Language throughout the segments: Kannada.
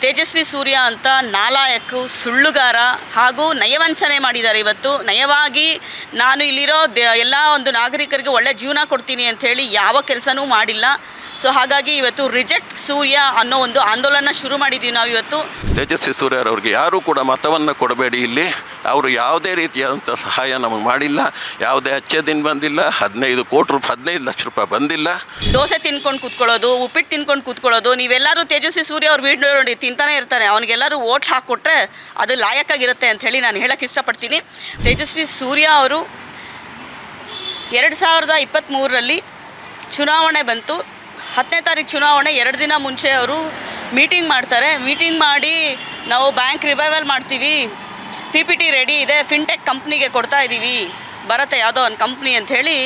ತೇಜಸ್ವಿ ಸೂರ್ಯ ಅಂತ ನಾಲಾಯಕು ಸುಳ್ಳುಗಾರ ಹಾಗೂ ನಯವಂಚನೆ ಮಾಡಿದ್ದಾರೆ. ಇವತ್ತು ನಯವಾಗಿ ನಾನು ಇಲ್ಲಿರೋ ಎಲ್ಲ ಒಂದು ನಾಗರಿಕರಿಗೆ ಒಳ್ಳೆ ಜೀವನ ಕೊಡ್ತೀನಿ ಅಂಥೇಳಿ ಯಾವ ಕೆಲಸನೂ ಮಾಡಿಲ್ಲ. ಸೊ ಹಾಗಾಗಿ ಇವತ್ತು ರಿಜೆಕ್ಟ್ ಸೂರ್ಯ ಅನ್ನೋ ಒಂದು ಆಂದೋಲನ ಶುರು ಮಾಡಿದ್ದೀವಿ ನಾವು ಇವತ್ತು. ತೇಜಸ್ವಿ ಸೂರ್ಯರವ್ರಿಗೆ ಯಾರೂ ಕೂಡ ಮತವನ್ನು ಕೊಡಬೇಡಿ. ಇಲ್ಲಿ ಅವರು ಯಾವುದೇ ರೀತಿಯಾದಂಥ ಸಹಾಯ ನಮಗೆ ಮಾಡಿಲ್ಲ, ಯಾವುದೇ ಅಚ್ಚೇದಿನ ಬಂದಿಲ್ಲ, 15 ಲಕ್ಷ ರೂಪಾಯಿ ಬಂದಿಲ್ಲ. ದೋಸೆ ತಿನ್ಕೊಂಡು ಕೂತ್ಕೊಳ್ಳೋದು, ಉಪ್ಪಿಟ್ಟು ತಿನ್ಕೊಂಡು ಕೂತ್ಕೊಳ್ಳೋದು. ನೀವೆಲ್ಲರೂ ತೇಜಸ್ವಿ ಸೂರ್ಯ ಅವ್ರ ವಿಡಿಯೋ ನೋಡಿ ತಿಂತಾನೆ ಇರ್ತಾರೆ. ಅವನಿಗೆಲ್ಲರೂ ಓಟ್ ಹಾಕಿಕೊಟ್ರೆ ಅದು ಲಾಯಕ್ಕಾಗಿರುತ್ತೆ ಅಂಥೇಳಿ ನಾನು ಹೇಳೋಕ್ಕೆ ಇಷ್ಟಪಡ್ತೀನಿ. ತೇಜಸ್ವಿ ಸೂರ್ಯ ಅವರು 2023ರಲ್ಲಿ ಚುನಾವಣೆ ಬಂತು. 10ನೇ ತಾರೀಕು ಚುನಾವಣೆ 2 ದಿನ ಮುಂಚೆ ಅವರು ಮೀಟಿಂಗ್ ಮಾಡ್ತಾರೆ. ಮೀಟಿಂಗ್ ಮಾಡಿ ನಾವು ಬ್ಯಾಂಕ್ ರಿವೈವಲ್ ಮಾಡ್ತೀವಿ, PPT ರೆಡಿ ಇದೆ, ಫಿನ್ಟೆಕ್ ಕಂಪ್ನಿಗೆ ಕೊಡ್ತಾ ಇದ್ದೀವಿ, ಬರುತ್ತೆ ಯಾವುದೋ ಒಂದು ಕಂಪ್ನಿ ಅಂಥೇಳಿ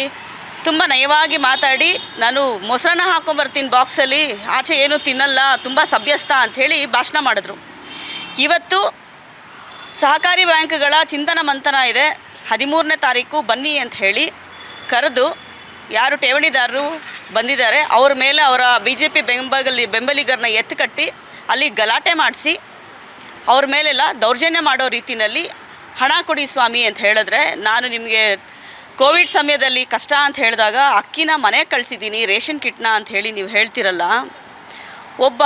ತುಂಬ ನಯವಾಗಿ ಮಾತಾಡಿ, ನಾನು ಮೊಸರನ್ನ ಹಾಕೊಂಬರ್ತೀನಿ ಬಾಕ್ಸಲ್ಲಿ, ಆಚೆ ಏನೂ ತಿನ್ನಲ್ಲ, ತುಂಬ ಸಭ್ಯಸ್ಥ ಅಂಥೇಳಿ ಭಾಷಣ ಮಾಡಿದ್ರು. ಇವತ್ತು ಸಹಕಾರಿ ಬ್ಯಾಂಕ್ಗಳ ಚಿಂತನ ಮಂಥನ ಇದೆ, 13ನೇ ತಾರೀಕು ಬನ್ನಿ ಅಂತ ಹೇಳಿ ಕರೆದು ಯಾರು ಠೇವಣಿದಾರರು ಬಂದಿದ್ದಾರೆ ಅವ್ರ ಮೇಲೆ ಅವರ BJP ಬೆಂಬಲಿಗರನ್ನ ಎತ್ತುಕಟ್ಟಿ ಅಲ್ಲಿ ಗಲಾಟೆ ಮಾಡಿಸಿ ಅವ್ರ ಮೇಲೆಲ್ಲ ದೌರ್ಜನ್ಯ ಮಾಡೋ ರೀತಿಯಲ್ಲಿ ಹಣ ಕೊಡಿ ಸ್ವಾಮಿ ಅಂತ ಹೇಳಿದ್ರೆ, ನಾನು ನಿಮಗೆ ಕೋವಿಡ್ ಸಮಯದಲ್ಲಿ ಕಷ್ಟ ಅಂತ ಹೇಳಿದಾಗ ಅಕ್ಕಿನ ಮನೆಗೆ ಕಳಿಸಿದ್ದೀನಿ, ರೇಷನ್ ಕಿಟ್ನ ಅಂತ ಹೇಳಿ ನೀವು ಹೇಳ್ತಿರಲ್ಲ. ಒಬ್ಬ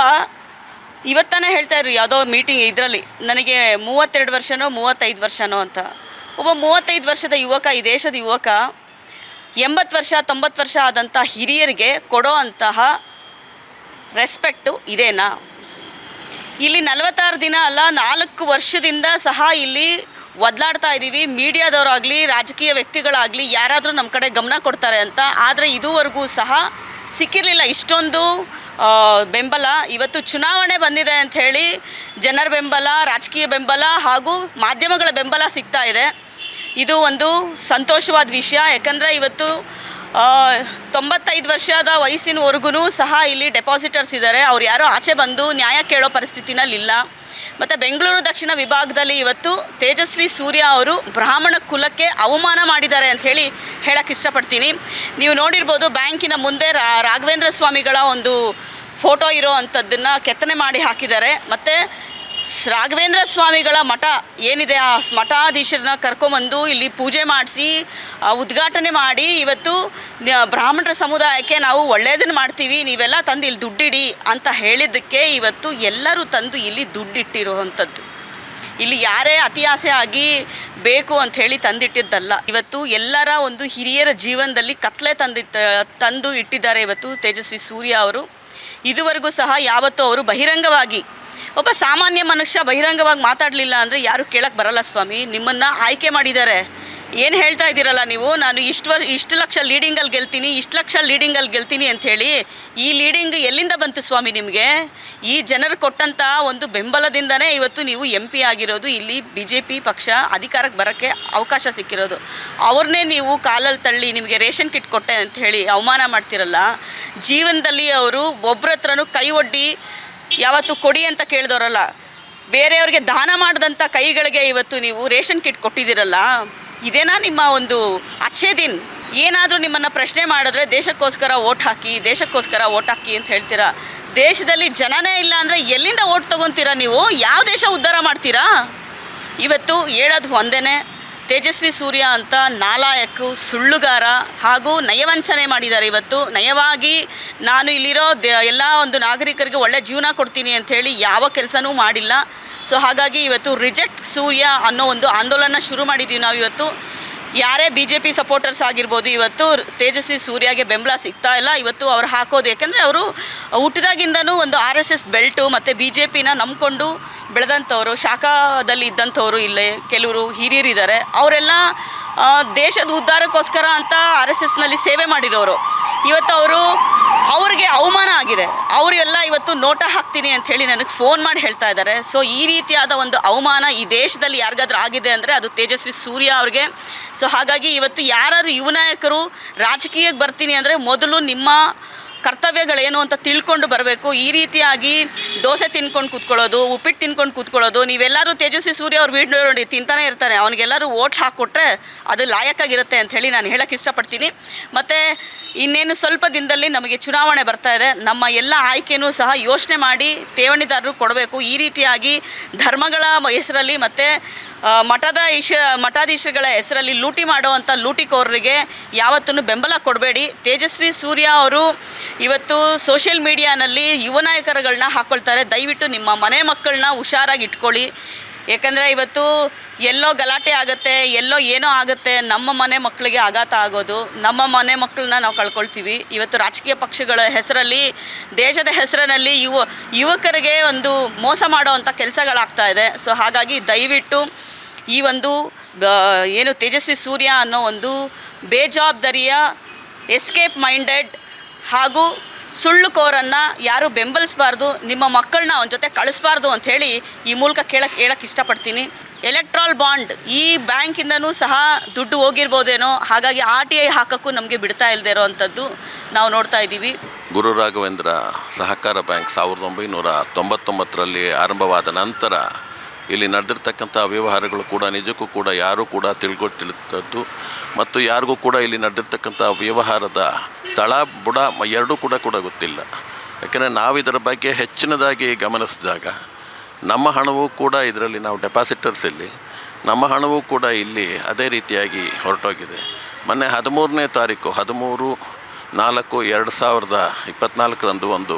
ಇವತ್ತಾನೆ ಹೇಳ್ತಾಯಿದ್ರು ಯಾವುದೋ ಮೀಟಿಂಗ್ ಇದರಲ್ಲಿ, ನನಗೆ 32 ವರ್ಷನೋ 35 ವರ್ಷನೋ ಅಂತ. ಒಬ್ಬ 35 ವರ್ಷದ ಯುವಕ, ಈ ದೇಶದ ಯುವಕ 80 ವರ್ಷ 90 ವರ್ಷ ಆದಂಥ ಹಿರಿಯರಿಗೆ ಕೊಡೋ ಅಂತಹ ರೆಸ್ಪೆಕ್ಟು ಇದೇನಾ? ಇಲ್ಲಿ 46 ದಿನ ಅಲ್ಲ 4 ವರ್ಷದಿಂದ ಸಹ ಇಲ್ಲಿ ಒದ್ಲಾಡ್ತಾ ಇದ್ದೀವಿ. ಮೀಡಿಯಾದವರಾಗಲಿ ರಾಜಕೀಯ ವ್ಯಕ್ತಿಗಳಾಗಲಿ ಯಾರಾದರೂ ನಮ್ಮ ಕಡೆ ಗಮನ ಕೊಡ್ತಾರೆ ಅಂತ. ಆದರೆ ಇದುವರೆಗೂ ಸಹ ಸಿಕ್ಕಿರಲಿಲ್ಲ ಇಷ್ಟೊಂದು ಬೆಂಬಲ. ಇವತ್ತು ಚುನಾವಣೆ ಬಂದಿದೆ ಅಂಥೇಳಿ ಜನರ ಬೆಂಬಲ, ರಾಜಕೀಯ ಬೆಂಬಲ ಹಾಗೂ ಮಾಧ್ಯಮಗಳ ಬೆಂಬಲ ಸಿಗ್ತಾ ಇದೆ. ಇದು ಒಂದು ಸಂತೋಷವಾದ ವಿಷಯ. ಯಾಕಂದರೆ ಇವತ್ತು 95 ವರ್ಷದ ವಯಸ್ಸಿನವರೆಗೂ ಸಹ ಇಲ್ಲಿ ಡೆಪಾಸಿಟರ್ಸ್ ಇದ್ದಾರೆ. ಅವ್ರು ಯಾರೋ ಆಚೆ ಬಂದು ನ್ಯಾಯ ಕೇಳೋ ಪರಿಸ್ಥಿತಿನಲ್ಲಿಲ್ಲ. ಮತ್ತು ಬೆಂಗಳೂರು ದಕ್ಷಿಣ ವಿಭಾಗದಲ್ಲಿ ಇವತ್ತು ತೇಜಸ್ವಿ ಸೂರ್ಯ ಅವರು ಬ್ರಾಹ್ಮಣ ಕುಲಕ್ಕೆ ಅವಮಾನ ಮಾಡಿದ್ದಾರೆ ಅಂಥೇಳಿ ಹೇಳೋಕ್ಕೆ ಇಷ್ಟಪಡ್ತೀನಿ. ನೀವು ನೋಡಿರ್ಬೋದು, ಬ್ಯಾಂಕಿನ ಮುಂದೆ ರಾಘವೇಂದ್ರ ಸ್ವಾಮಿಗಳ ಒಂದು ಫೋಟೋ ಇರೋ ಅಂಥದ್ದನ್ನು ಕೆತ್ತನೆ ಮಾಡಿ ಹಾಕಿದ್ದಾರೆ. ಮತ್ತು ರಾಘವೇಂದ್ರ ಸ್ವಾಮಿಗಳ ಮಠ ಏನಿದೆ, ಆ ಮಠಾಧೀಶರನ್ನ ಕರ್ಕೊಂಬಂದು ಇಲ್ಲಿ ಪೂಜೆ ಮಾಡಿಸಿ ಉದ್ಘಾಟನೆ ಮಾಡಿ ಇವತ್ತು ಬ್ರಾಹ್ಮಣರ ಸಮುದಾಯಕ್ಕೆ ನಾವು ಒಳ್ಳೆಯದನ್ನು ಮಾಡ್ತೀವಿ, ನೀವೆಲ್ಲ ತಂದು ಇಲ್ಲಿ ದುಡ್ಡಿಡಿ ಅಂತ ಹೇಳಿದ್ದಕ್ಕೆ ಇವತ್ತು ಎಲ್ಲರೂ ತಂದು ಇಲ್ಲಿ ದುಡ್ಡಿಟ್ಟಿರುವಂಥದ್ದು. ಇಲ್ಲಿ ಯಾರೇ ಅತಿ ಆಸೆ ಆಗಿ ಬೇಕು ಅಂಥೇಳಿ ತಂದಿಟ್ಟಿದ್ದಲ್ಲ. ಇವತ್ತು ಎಲ್ಲರ ಒಂದು ಹಿರಿಯರ ಜೀವನದಲ್ಲಿ ಕತ್ಲೆ ತಂದು ಇಟ್ಟಿದ್ದಾರೆ ಇವತ್ತು ತೇಜಸ್ವಿ ಸೂರ್ಯ ಅವರು. ಇದುವರೆಗೂ ಸಹ ಯಾವತ್ತೂ ಅವರು ಬಹಿರಂಗವಾಗಿ, ಒಬ್ಬ ಸಾಮಾನ್ಯ ಮನುಷ್ಯ ಬಹಿರಂಗವಾಗಿ ಮಾತಾಡಲಿಲ್ಲ ಅಂದರೆ ಯಾರು ಕೇಳಕ್ಕೆ ಬರಲ್ಲ ಸ್ವಾಮಿ. ನಿಮ್ಮನ್ನು ಆಯ್ಕೆ ಮಾಡಿದ್ದಾರೆ, ಏನು ಹೇಳ್ತಾ ಇದ್ದೀರಲ್ಲ ನೀವು, ನಾನು ಇಷ್ಟು ಲಕ್ಷ ಲೀಡಿಂಗಲ್ಲಿ ಗೆಲ್ತೀನಿ, ಇಷ್ಟು ಲಕ್ಷ ಲೀಡಿಂಗಲ್ಲಿ ಗೆಲ್ತೀನಿ ಅಂಥೇಳಿ. ಈ ಲೀಡಿಂಗ್ ಎಲ್ಲಿಂದ ಬಂತು ಸ್ವಾಮಿ ನಿಮಗೆ? ಈ ಜನರು ಕೊಟ್ಟಂಥ ಒಂದು ಬೆಂಬಲದಿಂದನೇ ಇವತ್ತು ನೀವು MP ಆಗಿರೋದು, ಇಲ್ಲಿ BJP ಪಕ್ಷ ಅಧಿಕಾರಕ್ಕೆ ಬರೋಕ್ಕೆ ಅವಕಾಶ ಸಿಕ್ಕಿರೋದು. ಅವ್ರನ್ನೇ ನೀವು ಕಾಲಲ್ಲಿ ತಳ್ಳಿ ನಿಮಗೆ ರೇಷನ್ ಕಿಟ್ ಕೊಟ್ಟೆ ಅಂಥೇಳಿ ಅವಮಾನ ಮಾಡ್ತಿರಲ್ಲ. ಜೀವನದಲ್ಲಿ ಅವರು ಒಬ್ಬರ ಹತ್ರನೂ ಕೈ ಒಡ್ಡಿ ಯಾವತ್ತು ಕೊಡಿ ಅಂತ ಕೇಳಿದವರಲ್ಲ. ಬೇರೆಯವ್ರಿಗೆ ದಾನ ಮಾಡಿದಂಥ ಕೈಗಳಿಗೆ ಇವತ್ತು ನೀವು ರೇಷನ್ ಕಿಟ್ ಕೊಟ್ಟಿದ್ದೀರಲ್ಲ. ಇದೇನಾ ನಿಮ್ಮ ಒಂದು ಅಚ್ಛೇದಿನ್? ಏನಾದರೂ ನಿಮ್ಮನ್ನು ಪ್ರಶ್ನೆ ಮಾಡಿದ್ರೆ ದೇಶಕ್ಕೋಸ್ಕರ ಓಟ್ ಹಾಕಿ, ದೇಶಕ್ಕೋಸ್ಕರ ಓಟ್ ಹಾಕಿ ಅಂತ ಹೇಳ್ತೀರಾ. ದೇಶದಲ್ಲಿ ಜನನೇ ಇಲ್ಲ ಅಂದರೆ ಎಲ್ಲಿಂದ ಓಟ್ ತೊಗೊತೀರಾ ನೀವು? ಯಾವ ದೇಶ ಉದ್ಧಾರ ಮಾಡ್ತೀರಾ? ಇವತ್ತು ಹೇಳೋದು ಒಂದೇ, ತೇಜಸ್ವಿ ಸೂರ್ಯ ಅಂತ ನಾಲಾಯಕು ಸುಳ್ಳುಗಾರ ಹಾಗೂ ನಯವಂಚನೆ ಮಾಡಿದ್ದಾರೆ. ಇವತ್ತು ನಯವಾಗಿ ನಾನು ಇಲ್ಲಿರೋ ಎಲ್ಲ ಒಂದು ನಾಗರಿಕರಿಗೆ ಒಳ್ಳೆ ಜೀವನ ಕೊಡ್ತೀನಿ ಅಂಥೇಳಿ ಯಾವ ಕೆಲಸನೂ ಮಾಡಿಲ್ಲ. ಸೊ ಹಾಗಾಗಿ ಇವತ್ತು ರಿಜೆಕ್ಟ್ ಸೂರ್ಯ ಅನ್ನೋ ಒಂದು ಆಂದೋಲನ ಶುರು ಮಾಡಿದ್ದೀವಿ ನಾವು ಇವತ್ತು. ಯಾರೇ BJP ಸಪೋರ್ಟರ್ಸ್ ಆಗಿರ್ಬೋದು, ಇವತ್ತು ತೇಜಸ್ವಿ ಸೂರ್ಯಗೆ ಬೆಂಬಲ ಸಿಗ್ತಾ ಇಲ್ಲ. ಇವತ್ತು ಅವ್ರು ಹಾಕೋದು, ಯಾಕೆಂದರೆ ಅವರು ಹುಟ್ಟಿದಾಗಿಂದನೂ ಒಂದು RSS ಬೆಲ್ಟು ಮತ್ತು BJPನ ನಂಬ್ಕೊಂಡು ಬೆಳೆದಂಥವ್ರು, ಶಾಖದಲ್ಲಿ ಇದ್ದಂಥವ್ರು ಇಲ್ಲೇ ಕೆಲವರು ಹಿರಿಯರಿದ್ದಾರೆ. ಅವರೆಲ್ಲ ದೇಶದ ಉದ್ಧಾರಕ್ಕೋಸ್ಕರ ಅಂತ RSSನಲ್ಲಿ ಸೇವೆ ಮಾಡಿರೋರು. ಇವತ್ತು ಅವ್ರಿಗೆ ಅವಮಾನ ಆಗಿದೆ. ಅವರೆಲ್ಲ ಇವತ್ತು ನೋಟ ಹಾಕ್ತೀನಿ ಅಂಥೇಳಿ ನನಗೆ ಫೋನ್ ಮಾಡಿ ಹೇಳ್ತಾ ಇದ್ದಾರೆ. ಸೊ ಈ ರೀತಿಯಾದ ಒಂದು ಅವಮಾನ ಈ ದೇಶದಲ್ಲಿ ಯಾರಿಗಾದ್ರೂ ಆಗಿದೆ ಅಂದರೆ ಅದು ತೇಜಸ್ವಿ ಸೂರ್ಯ ಅವ್ರಿಗೆ. ಸೊ ಹಾಗಾಗಿ ಇವತ್ತು ಯಾರು ಯುವ ನಾಯಕರು ರಾಜಕೀಯಕ್ಕೆ ಬರ್ತೀನಿ ಅಂದರೆ ಮೊದಲು ನಿಮ್ಮ ಕರ್ತವ್ಯಗಳೇನು ಅಂತ ತಿಳ್ಕೊಂಡು ಬರಬೇಕು. ಈ ರೀತಿಯಾಗಿ ದೋಸೆ ತಿನ್ಕೊಂಡು ಕೂತ್ಕೊಳ್ಳೋದು, ಉಪ್ಪಿಟ್ಟು ತಿನ್ಕೊಂಡು ಕೂತ್ಕೊಳ್ಳೋದು. ನೀವೆಲ್ಲರೂ ತೇಜಸ್ವಿ ಸೂರ್ಯ ಅವ್ರ ವಿಡಿಯೋ ನೋಡಿ ತಿಂತಾನೆ ಇರ್ತಾರೆ. ಅವನಿಗೆಲ್ಲರೂ ಓಟ್ ಹಾಕಿಕೊಟ್ರೆ ಅದು ಲಾಯಕ್ಕಾಗಿರುತ್ತೆ ಅಂಥೇಳಿ ನಾನು ಹೇಳೋಕ್ಕೆ ಇಷ್ಟಪಡ್ತೀನಿ. ಮತ್ತು ಇನ್ನೇನು ಸ್ವಲ್ಪ ದಿನದಲ್ಲಿ ನಮಗೆ ಚುನಾವಣೆ ಬರ್ತಾ ಇದೆ. ನಮ್ಮ ಎಲ್ಲ ಆಯ್ಕೆಯೂ ಸಹ ಯೋಚನೆ ಮಾಡಿ ಠೇವಣಿದಾರರು ಕೊಡಬೇಕು. ಈ ರೀತಿಯಾಗಿ ಧರ್ಮಗಳ ಹೆಸರಲ್ಲಿ ಮತ್ತು ಮಠಾಧೀಶಗಳ ಹೆಸರಲ್ಲಿ ಲೂಟಿ ಮಾಡುವಂಥ ಲೂಟಿಕೋರರಿಗೆ ಯಾವತ್ತೂ ಬೆಂಬಲ ಕೊಡಬೇಡಿ. ತೇಜಸ್ವಿ ಸೂರ್ಯ ಅವರು ಇವತ್ತು ಸೋಷಿಯಲ್ ಮೀಡಿಯಾನಲ್ಲಿ ಯುವ ನಾಯಕರುಗಳನ್ನ ಹಾಕ್ಕೊಳ್ತಾರೆ. ದಯವಿಟ್ಟು ನಿಮ್ಮ ಮನೆ ಮಕ್ಕಳನ್ನ ಹುಷಾರಾಗಿ ಇಟ್ಕೊಳ್ಳಿ. ಏಕೆಂದರೆ ಇವತ್ತು ಎಲ್ಲೋ ಗಲಾಟೆ ಆಗುತ್ತೆ, ಎಲ್ಲೋ ಏನೋ ಆಗುತ್ತೆ, ನಮ್ಮ ಮನೆ ಮಕ್ಕಳಿಗೆ ಆಘಾತ ಆಗೋದು, ನಮ್ಮ ಮನೆ ಮಕ್ಕಳನ್ನ ನಾವು ಕಳ್ಕೊಳ್ತೀವಿ. ಇವತ್ತು ರಾಜಕೀಯ ಪಕ್ಷಗಳ ಹೆಸರಲ್ಲಿ, ದೇಶದ ಹೆಸರಿನಲ್ಲಿ ಯುವಕರಿಗೆ ಒಂದು ಮೋಸ ಮಾಡುವಂಥ ಕೆಲಸಗಳಾಗ್ತಾ ಇದೆ. ಸೊ ಹಾಗಾಗಿ ದಯವಿಟ್ಟು ಈ ಒಂದು ಏನು ತೇಜಸ್ವಿ ಸೂರ್ಯ ಅನ್ನೋ ಒಂದು ಬೇಜವಾಬ್ದಾರಿಯ ಎಸ್ಕೇಪ್ ಮೈಂಡೆಡ್ ಹಾಗೂ ಸುಳ್ಳುಕೋರನ್ನು ಯಾರು ಬೆಂಬಲಿಸಬಾರ್ದು, ನಿಮ್ಮ ಮಕ್ಕಳನ್ನ ಅವನ ಜೊತೆ ಕಳಿಸ್ಬಾರ್ದು ಅಂಥೇಳಿ ಈ ಮೂಲಕ ಹೇಳಕ್ಕೆ ಇಷ್ಟಪಡ್ತೀನಿ. ಎಲೆಕ್ಟ್ರಾಲ್ ಬಾಂಡ್ ಈ ಬ್ಯಾಂಕಿಂದನೂ ಸಹ ದುಡ್ಡು ಹೋಗಿರ್ಬೋದೇನೋ, ಹಾಗಾಗಿ RTI ಹಾಕೋಕ್ಕೂ ನಮಗೆ ಬಿಡ್ತಾ ಇಲ್ಲದೆ ಇರೋವಂಥದ್ದು ನಾವು ನೋಡ್ತಾ ಇದ್ದೀವಿ. ಗುರು ರಾಘವೇಂದ್ರ ಸಹಕಾರ ಬ್ಯಾಂಕ್ 1999ರಲ್ಲಿ ಆರಂಭವಾದ ನಂತರ ಇಲ್ಲಿ ನಡೆದಿರ್ತಕ್ಕಂಥ ವ್ಯವಹಾರಗಳು ಕೂಡ ನಿಜಕ್ಕೂ ಕೂಡ ಯಾರೂ ಕೂಡ ತಿಳ್ಕೊಟ್ಟಿರ್ತದ್ದು ಮತ್ತು ಯಾರಿಗೂ ಕೂಡ ಇಲ್ಲಿ ನಡೆದಿರ್ತಕ್ಕಂಥ ವ್ಯವಹಾರದ ತಳ ಬುಡ ಎರಡೂ ಕೂಡ ಗೊತ್ತಿಲ್ಲ. ಯಾಕೆಂದರೆ ನಾವು ಇದರ ಬಗ್ಗೆ ಹೆಚ್ಚಿನದಾಗಿ ಗಮನಿಸಿದಾಗ ನಮ್ಮ ಹಣವೂ ಕೂಡ ಇದರಲ್ಲಿ ನಾವು ಡೆಪಾಸಿಟರ್ಸ್ ಇಲ್ಲಿ ನಮ್ಮ ಹಣವೂ ಕೂಡ ಇಲ್ಲಿ ಅದೇ ರೀತಿಯಾಗಿ ಹೊರಟೋಗಿದೆ. ಮೊನ್ನೆ 13ನೇ ತಾರೀಕು 13/4/2024 ಒಂದು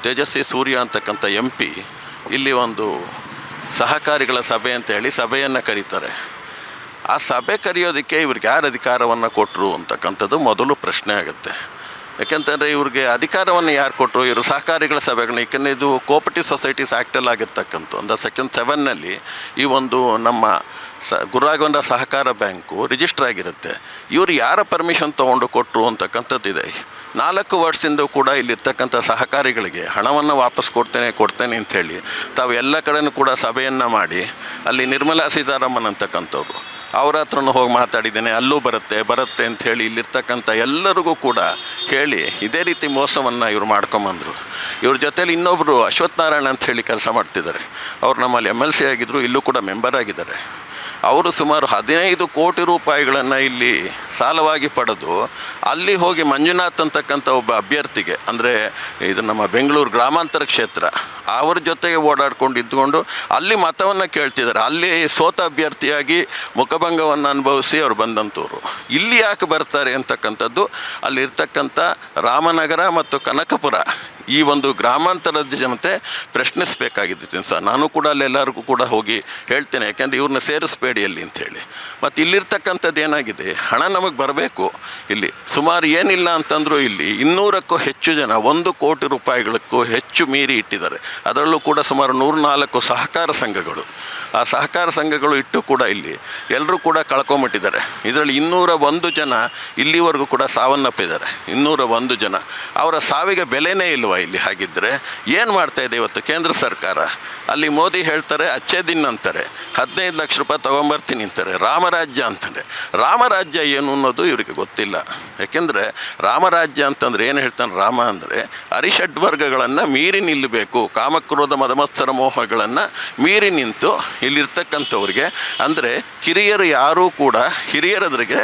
ತೇಜಸ್ವಿ ಸೂರ್ಯ ಅಂತಕ್ಕಂಥ MP ಇಲ್ಲಿ ಒಂದು ಸಹಕಾರಿಗಳ ಸಭೆ ಅಂತ ಹೇಳಿ ಸಭೆಯನ್ನು ಕರೀತಾರೆ. ಆ ಸಭೆ ಕರೆಯೋದಕ್ಕೆ ಇವ್ರಿಗೆ ಯಾರು ಅಧಿಕಾರವನ್ನು ಕೊಟ್ಟರು ಅಂತಕ್ಕಂಥದ್ದು ಮೊದಲು ಪ್ರಶ್ನೆ ಆಗುತ್ತೆ. ಯಾಕೆಂತಂದರೆ ಇವ್ರಿಗೆ ಅಧಿಕಾರವನ್ನು ಯಾರು ಕೊಟ್ಟರು? ಇವರು ಸಹಕಾರಿಗಳ ಸಭೆಗಳನ್ನ, ಏಕೆಂದರೆ ಇದು ಕೋಆಪರೇಟಿವ್ ಸೊಸೈಟೀಸ್ ಆ್ಯಕ್ಟಲ್ಲಿ ಆಗಿರ್ತಕ್ಕಂಥ ಒಂದು Section 7ನಲ್ಲಿ ಈ ಒಂದು ನಮ್ಮ ಗುರು ರಾಘವೇಂದ್ರ ಸಹಕಾರ ಬ್ಯಾಂಕು ರಿಜಿಸ್ಟರ್ ಆಗಿರುತ್ತೆ. ಇವರು ಯಾರ ಪರ್ಮಿಷನ್ ತೊಗೊಂಡು ಕೊಟ್ಟರು ಅಂತಕ್ಕಂಥದ್ದಿದೆ. 4 ವರ್ಷದಿಂದ ಕೂಡ ಇಲ್ಲಿರ್ತಕ್ಕಂಥ ಸಹಕಾರಿಗಳಿಗೆ ಹಣವನ್ನು ವಾಪಸ್ ಕೊಡ್ತೇನೆ ಅಂಥೇಳಿ ತಾವು ಎಲ್ಲ ಕಡೆಯೂ ಕೂಡ ಸಭೆಯನ್ನು ಮಾಡಿ ಅಲ್ಲಿ ನಿರ್ಮಲಾ ಸೀತಾರಾಮನ್ ಅಂತಕ್ಕಂಥವ್ರು ಅವ್ರ ಹತ್ರನೂ ಹೋಗಿ ಮಾತಾಡಿದ್ದೇನೆ, ಅಲ್ಲೂ ಬರುತ್ತೆ ಅಂಥೇಳಿ ಇಲ್ಲಿರ್ತಕ್ಕಂಥ ಎಲ್ಲರಿಗೂ ಕೂಡ ಹೇಳಿ ಇದೇ ರೀತಿ ಮೋಸವನ್ನು ಇವರು ಮಾಡ್ಕೊಂಬಂದರು. ಇವ್ರ ಜೊತೇಲಿ ಇನ್ನೊಬ್ಬರು ಅಶ್ವಥ್ ನಾರಾಯಣ ಅಂಥೇಳಿ ಕೆಲಸ ಮಾಡ್ತಿದ್ದಾರೆ. ಅವ್ರು ನಮ್ಮಲ್ಲಿ MLC ಆಗಿದ್ದರು, ಇಲ್ಲೂ ಕೂಡ ಮೆಂಬರ್ ಆಗಿದ್ದಾರೆ. ಅವರು ಸುಮಾರು 15 ಕೋಟಿ ರೂಪಾಯಿಗಳನ್ನು ಇಲ್ಲಿ ಸಾಲವಾಗಿ ಪಡೆದು ಅಲ್ಲಿ ಹೋಗಿ ಮಂಜುನಾಥ್ ಅಂತಕ್ಕಂಥ ಒಬ್ಬ ಅಭ್ಯರ್ಥಿಗೆ, ಅಂದರೆ ಇದು ನಮ್ಮ ಬೆಂಗಳೂರು ಗ್ರಾಮಾಂತರ ಕ್ಷೇತ್ರ, ಅವ್ರ ಜೊತೆಗೆ ಓಡಾಡ್ಕೊಂಡು ಇದ್ದುಕೊಂಡು ಅಲ್ಲಿ ಮತವನ್ನು ಕೇಳ್ತಿದ್ದಾರೆ. ಅಲ್ಲಿ ಸೋತ ಅಭ್ಯರ್ಥಿಯಾಗಿ ಮುಖಭಂಗವನ್ನು ಅನುಭವಿಸಿ ಅವ್ರು ಬಂದಂಥವ್ರು. ಇಲ್ಲಿ ಯಾಕೆ ಬರ್ತಾರೆ ಅಂತಕ್ಕಂಥದ್ದು ಅಲ್ಲಿರ್ತಕ್ಕಂಥ ರಾಮನಗರ ಮತ್ತು ಕನಕಪುರ ಈ ಒಂದು ಗ್ರಾಮಾಂತರದ ಜನತೆ ಪ್ರಶ್ನಿಸಬೇಕಾಗಿತ್ತು ಸರ್. ನಾನು ಕೂಡ ಅಲ್ಲೆಲ್ಲರಿಗೂ ಕೂಡ ಹೋಗಿ ಹೇಳ್ತೇನೆ, ಯಾಕೆಂದರೆ ಇವ್ರನ್ನ ಸೇರಿಸ್ಬೇಡಿ ಅಲ್ಲಿ ಅಂಥೇಳಿ. ಮತ್ತು ಇಲ್ಲಿರ್ತಕ್ಕಂಥದ್ದು ಏನಾಗಿದೆ, ಹಣ ನಮಗೆ ಬರಬೇಕು. ಇಲ್ಲಿ ಸುಮಾರು ಏನಿಲ್ಲ ಅಂತಂದರೂ ಇಲ್ಲಿ 200ಕ್ಕೂ ಹೆಚ್ಚು ಜನ 1 ಕೋಟಿ ರೂಪಾಯಿಗಳಕ್ಕೂ ಹೆಚ್ಚು ಮೀರಿ ಇಟ್ಟಿದ್ದಾರೆ. ಅದರಲ್ಲೂ ಕೂಡ ಸುಮಾರು 104 ಸಹಕಾರ ಸಂಘಗಳು. ಆ ಸಹಕಾರ ಸಂಘಗಳು ಇಟ್ಟು ಕೂಡ ಇಲ್ಲಿ ಎಲ್ಲರೂ ಕೂಡ ಕಳ್ಕೊಂಬಿಟ್ಟಿದ್ದಾರೆ. ಇದರಲ್ಲಿ 201 ಜನ ಇಲ್ಲಿವರೆಗೂ ಕೂಡ ಸಾವನ್ನಪ್ಪಿದ್ದಾರೆ. 201 ಜನ. ಅವರ ಸಾವಿಗೆ ಬೆಲೆನೇ ಇಲ್ವ ಇಲ್ಲಿ? ಹಾಗಿದ್ದರೆ ಏನು ಮಾಡ್ತಾಯಿದೆ ಇವತ್ತು ಕೇಂದ್ರ ಸರ್ಕಾರ? ಅಲ್ಲಿ ಮೋದಿ ಹೇಳ್ತಾರೆ ಅಚ್ಚೇ ದಿನ್ ಅಂತಾರೆ, 15 ಲಕ್ಷ ರೂಪಾಯಿ ತೊಗೊಂಬರ್ತೀನಿ ಅಂತಾರೆ, ರಾಮರಾಜ್ಯ ಅಂತಾರೆ. ರಾಮರಾಜ್ಯ ಏನು ಅನ್ನೋದು ಇವರಿಗೆ ಗೊತ್ತಿಲ್ಲ. ಯಾಕೆಂದರೆ ರಾಮರಾಜ್ಯ ಅಂತಂದರೆ ಏನು ಹೇಳ್ತಾನೆ ರಾಮ ಅಂದರೆ ಅರಿಷಡ್ವರ್ಗಗಳನ್ನು ಮೀರಿ ನಿಲ್ಲಬೇಕು, ಕಾಮಕ್ರೋಧ ಮದಮತ್ಸರ ಮೋಹಗಳನ್ನು ಮೀರಿ ನಿಂತು ಇಲ್ಲಿರ್ತಕ್ಕಂಥವ್ರಿಗೆ, ಅಂದರೆ ಕಿರಿಯರು ಯಾರೂ ಕೂಡ ಹಿರಿಯರದ್ರಿಗೆ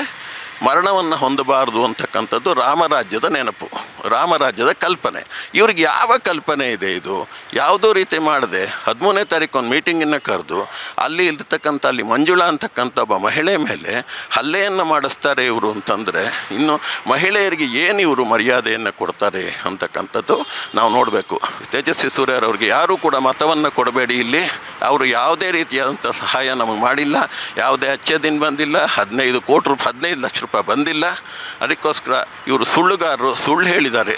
ಮರಣವನ್ನು ಹೊಂದಬಾರ್ದು ಅಂತಕ್ಕಂಥದ್ದು ರಾಮರಾಜ್ಯದ ನೆನಪು, ರಾಮರಾಜ್ಯದ ಕಲ್ಪನೆ. ಇವ್ರಿಗೆ ಯಾವ ಕಲ್ಪನೆ ಇದೆ? ಇದು ಯಾವುದೋ ರೀತಿ ಮಾಡದೆ 13ನೇ ತಾರೀಕು ಒಂದು ಮೀಟಿಂಗನ್ನು ಕರೆದು ಅಲ್ಲಿ ಇರ್ತಕ್ಕಂಥ ಅಲ್ಲಿ ಮಂಜುಳಾ ಅಂತಕ್ಕಂಥ ಒಬ್ಬ ಮಹಿಳೆ ಮೇಲೆ ಹಲ್ಲೆಯನ್ನು ಮಾಡಿಸ್ತಾರೆ ಇವರು ಅಂತಂದರೆ ಇನ್ನು ಮಹಿಳೆಯರಿಗೆ ಏನು ಇವರು ಮರ್ಯಾದೆಯನ್ನು ಕೊಡ್ತಾರೆ ಅಂತಕ್ಕಂಥದ್ದು ನಾವು ನೋಡಬೇಕು. ತೇಜಸ್ವಿ ಸೂರ್ಯರವ್ರಿಗೆ ಯಾರೂ ಕೂಡ ಮತವನ್ನು ಕೊಡಬೇಡಿ. ಇಲ್ಲಿ ಅವರು ಯಾವುದೇ ರೀತಿಯಾದಂಥ ಸಹಾಯ ನಮಗೆ ಮಾಡಿಲ್ಲ, ಯಾವುದೇ ಅಚ್ಚೆ ದಿನ ಬಂದಿಲ್ಲ, 15 ಲಕ್ಷ ರೂಪಾಯಿ ಬಂದಿಲ್ಲ. ಅದಕ್ಕೋಸ್ಕರ ಇವರು ಸುಳ್ಳುಗಾರರು, ಸುಳ್ಳು ಹೇಳಿದ್ದಾರೆ.